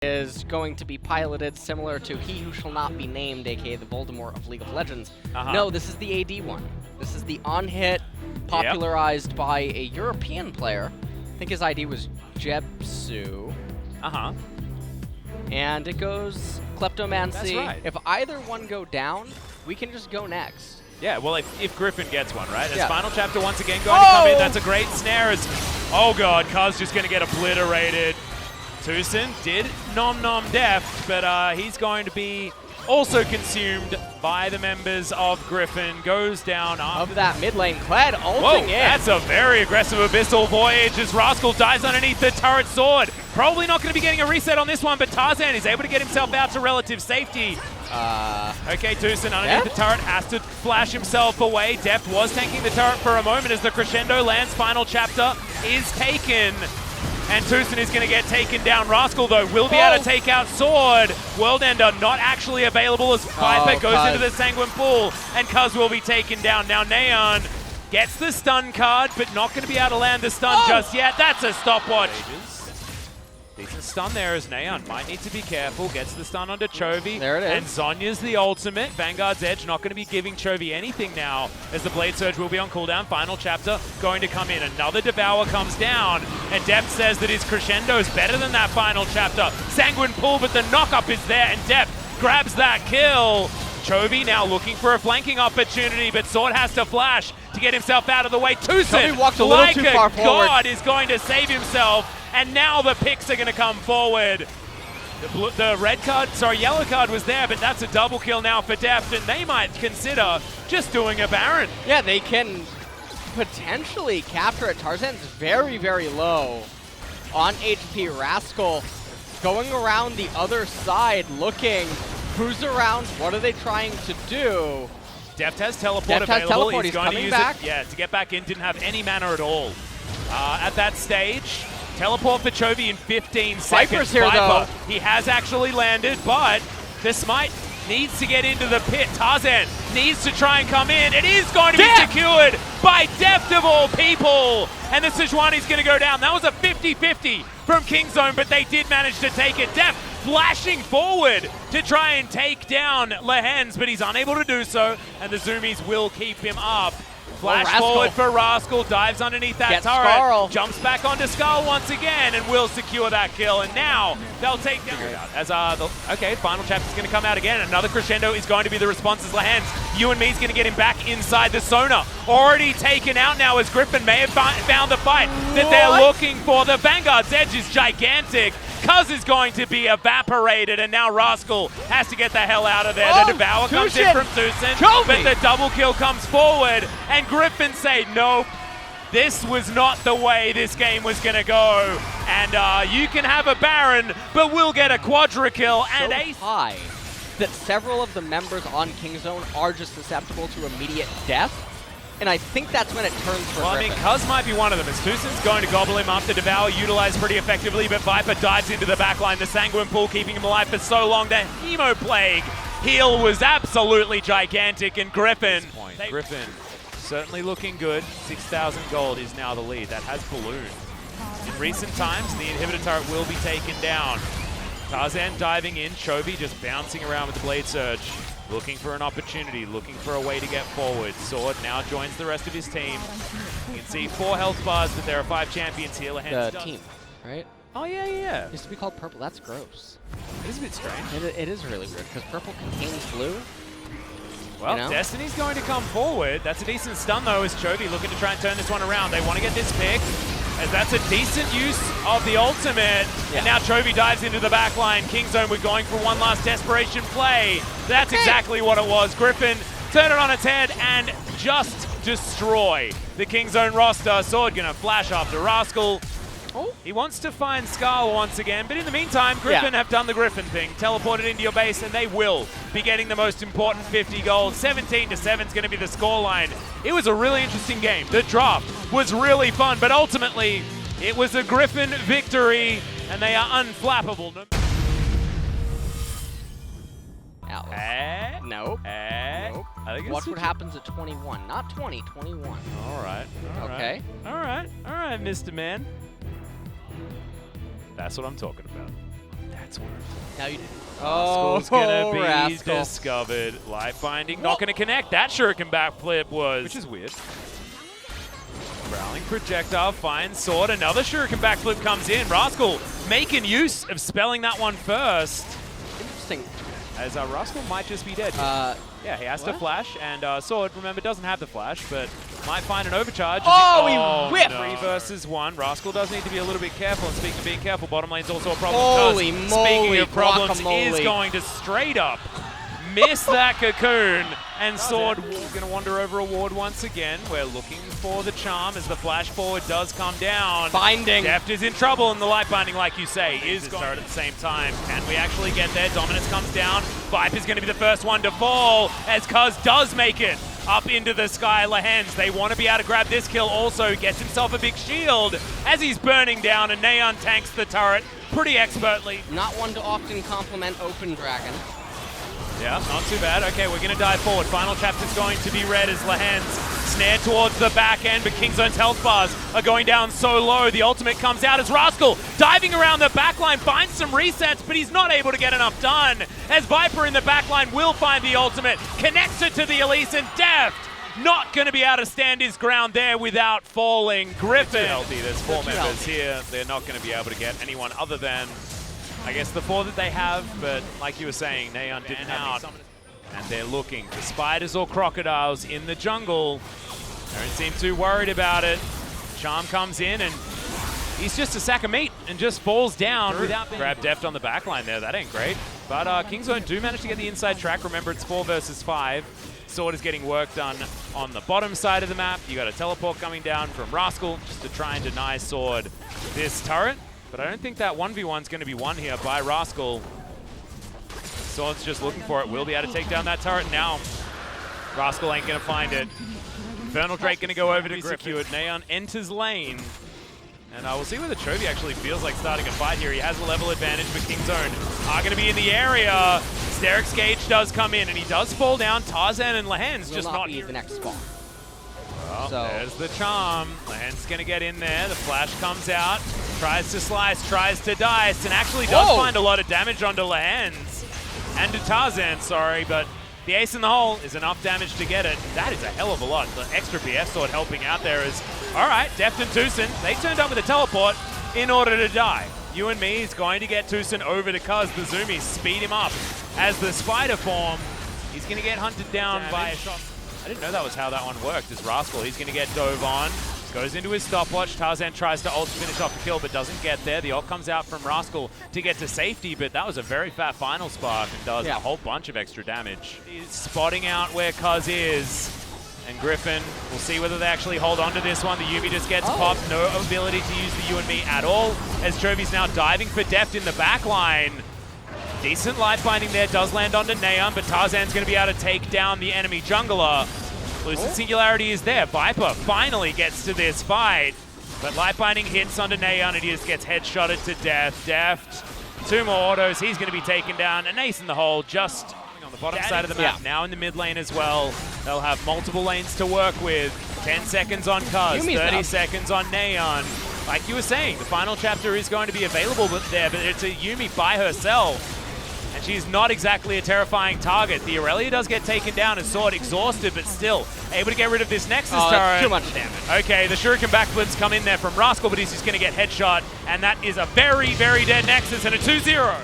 is going to be piloted similar to He Who Shall Not Be Named, aka the Voldemort of League of Legends. No, this is the AD one. This is the on-hit, popularized by a European player. I think his ID was Jebsu. And it goes Kleptomancy. That's right. If either one go down, we can just go next. Yeah, well, if Griffin gets one, right? As Final Chapter once again going to come in. That's a great snare. As, oh god, Kuz just going to get obliterated. Tucson did nom deft, but he's going to be also consumed by the members of Griffin. Goes down after of that mid lane. Kled ulting Whoa, in. That's a very aggressive Abyssal Voyage as Rascal dives underneath the turret sword. Probably not going to be getting a reset on this one, but Tarzan is able to get himself out to relative safety. Okay, Tucson underneath the turret has to flash himself away. Deft was tanking the turret for a moment as the crescendo lands. Final Chapter is taken. And Tucson is going to get taken down. Rascal, though, will be able to take out Sword. World Ender not actually available as Viper goes into the Sanguine Pool. And Kuz will be taken down. Now Neon gets the stun card, but not going to be able to land the stun just yet. That's a stopwatch. Decent stun there as Neon might need to be careful. Gets the stun onto Chovy. There it is. And Zonya's the ultimate. Vanguard's Edge not going to be giving Chovy anything now as the Blade Surge will be on cooldown. Final Chapter going to come in. Another Devour comes down. And Depth says that his Crescendo is better than that Final Chapter. Sanguine Pool, but the knock-up is there. And Depth grabs that kill. Chovy now looking for a flanking opportunity, but Sword has to flash to get himself out of the way. Tucson, walked a little too far forward. God, is going to save himself. And now the picks are going to come forward. The yellow card was there, but that's a double kill now for Deft, and they might consider just doing a Baron. Yeah, they can potentially capture it. Tarzan's very, very low on HP. Rascal going around the other side, looking who's around, what are they trying to do? Deft has teleport available. Teleport. He's going to use it to get back in. Didn't have any mana at all. At that stage, teleport for Chovy in 15 seconds. Viper's here, though. He has actually landed, but the Smite needs to get into the pit. Tarzan needs to try and come in. It is going to be secured by Deft of all people. And the Sejuani's going to go down. That was a 50-50 from Kingzone, but they did manage to take it. Deft flashing forward to try and take down Lehens, but he's unable to do so, and the Zoomies will keep him up. Flash forward for Rascal, dives underneath that turret, jumps back onto Skull once again, and will secure that kill. And now they'll take down. Final Chapter's going to come out again. Another Crescendo is going to be the response as Lehens. You and me's going to get him back inside the Sona. Already taken out now as Griffin may have found the fight that they're looking for. The Vanguard's Edge is gigantic. Kuz is going to be evaporated, and now Rascal has to get the hell out of there. The Devour comes in from Tucson, but the double kill comes forward, and Griffin say, nope, this was not the way this game was going to go. And you can have a Baron, but we'll get a Quadra kill and Ace. High that several of the members on Kingzone are just susceptible to immediate death. And I think that's when it turns for Griffin. I mean, Kuz might be one of them, as Tucson's going to gobble him up. The Devour utilized pretty effectively, but Viper dives into the backline. The Sanguine Pool keeping him alive for so long. The Hemo Plague heal was absolutely gigantic, and Griffin. Griffin certainly looking good. 6,000 gold is now the lead. That has ballooned. In recent times, the inhibitor turret will be taken down. Tarzan diving in, Chovy just bouncing around with the Blade Surge. Looking for an opportunity, looking for a way to get forward. Sword now joins the rest of his team. You can see 4 health bars, but there are 5 champions here. The team, right? Oh, yeah. It used to be called purple. That's gross. It is a bit strange. It is really weird, because purple contains blue. Well, Destiny's going to come forward. That's a decent stun, though, as Chovy looking to try and turn this one around. They want to get this pick, as that's a decent use of the ultimate. And now Chovy dives into the back line. Kingzone, we're going for one last desperation play. That's exactly what it was. Griffin turn it on its head and just destroy the Kingzone roster. Sword gonna flash after Rascal. He wants to find Scarl once again, but in the meantime, Griffin have done the Griffin thing. Teleported into your base, and they will be getting the most important 50 gold. 17-7 is going to be the scoreline. It was a really interesting game. The draft was really fun, but ultimately, it was a Griffin victory, and they are unflappable. Atlas. Nope. Nope. Watch what happens at 21. Not 20, 21. All right. Okay. All right, Mr. Man. That's what I'm talking about. Now you do. Rascal's gonna be Rascal. discovered. Life binding, not gonna connect. That shuriken backflip was. Which is weird. Growling projectile finds sword. Another shuriken backflip comes in. Rascal making use of spelling that one first. Interesting. As Rascal might just be dead. Yeah, he has to flash, and Sword, remember, doesn't have the flash, but might find an overcharge. Oh, he whipped! 3 versus 1. Rascal does need to be a little bit careful, and speaking of being careful, bottom lane's also a problem. Holy Speaking moly, of problems, guacamole. is going to straight up miss that cocoon, and Sword going to wander over a ward once again. We're looking for the charm as the flash forward does come down. Binding. Deft is in trouble, and the light binding, like you say, is going at the same time. Can we actually get there? Dominance comes down. Viper's going to be the first one to fall, as Cuz does make it up into the sky. Lehens, they want to be able to grab this kill. Also gets himself a big shield as he's burning down, and Neon tanks the turret pretty expertly. Not one to often compliment Open Dragon. Yeah, not too bad. Okay, we're going to dive forward. Final chapter's going to be red as Lehens snared towards the back end, but Kingzone's health bars are going down so low. The ultimate comes out as Rascal diving around the backline, finds some resets, but he's not able to get enough done. As Viper in the backline will find the ultimate, connects it to the Elise, and Deft not going to be able to stand his ground there without falling. Griffin. Healthy. There's 4 members here. They're not going to be able to get anyone other than, I guess, the 4 that they have, but like you were saying, Neon didn't have. And they're looking for spiders or crocodiles in the jungle. Don't seem too worried about it. Charm comes in, and he's just a sack of meat and just falls down without being... Grab Deft on the backline there. That ain't great. But Kingzone do manage to get the inside track. Remember, it's 4 versus 5. Sword is getting work done on the bottom side of the map. You got a teleport coming down from Rascal just to try and deny Sword this turret. But I don't think that 1v1's going to be won here by Rascal. Sword's just looking for it. Will be able to take down that turret now. Rascal ain't going to find it. Infernal Drake going to go over to Griffin. Neon enters lane. And we'll see whether Chovy actually feels like starting a fight here. He has a level advantage, but Kingzone are going to be in the area. Steric's Gage does come in, and he does fall down. Tarzan and Lehens just not be the next spawn. Well, there's the charm. Lehens going to get in there. The flash comes out. Tries to slice, tries to dice, and actually does find a lot of damage onto Lehens. And to Tarzan, sorry, but the ace in the hole is enough damage to get it. That is a hell of a lot. The extra BF sword helping out there is, all right, Deft and Tucson, they turned up with a teleport in order to die. You and me is going to get Tucson over to Cuz. The Zoomies speed him up as the spider form. He's going to get hunted down by a shot. I didn't know that was how that one worked. As Rascal, he's going to get dove on. Goes into his stopwatch. Tarzan tries to ult to finish off the kill, but doesn't get there. The ult comes out from Rascal to get to safety, but that was a very fat final spark and does a whole bunch of extra damage. He's spotting out where Cuz is. And Griffin, we'll see whether they actually hold on to this one. The Yuumi just gets popped. No ability to use the You and Me at all, as Chovy's now diving for Deft in the back line. Decent light binding there, does land onto Neon, but Tarzan's going to be able to take down the enemy jungler. Lucid Singularity is there. Viper finally gets to this fight, but light binding hits onto Neon, and he just gets headshotted to death. Deft, 2 more autos. He's going to be taken down. An ace in the hole, just on the bottom side of the map. Now in the mid lane as well. They'll have multiple lanes to work with. 10 seconds on Cuz, 30 seconds on Neon. Like you were saying, the final chapter is going to be available there, but it's a Yuumi by herself. And she's not exactly a terrifying target. The Aurelia does get taken down and Sword exhausted, but still able to get rid of this Nexus turret. Too much damage. Okay, the Shuriken backflips come in there from Rascal, but he's just going to get headshot. And that is a very, very dead Nexus and a 2-0.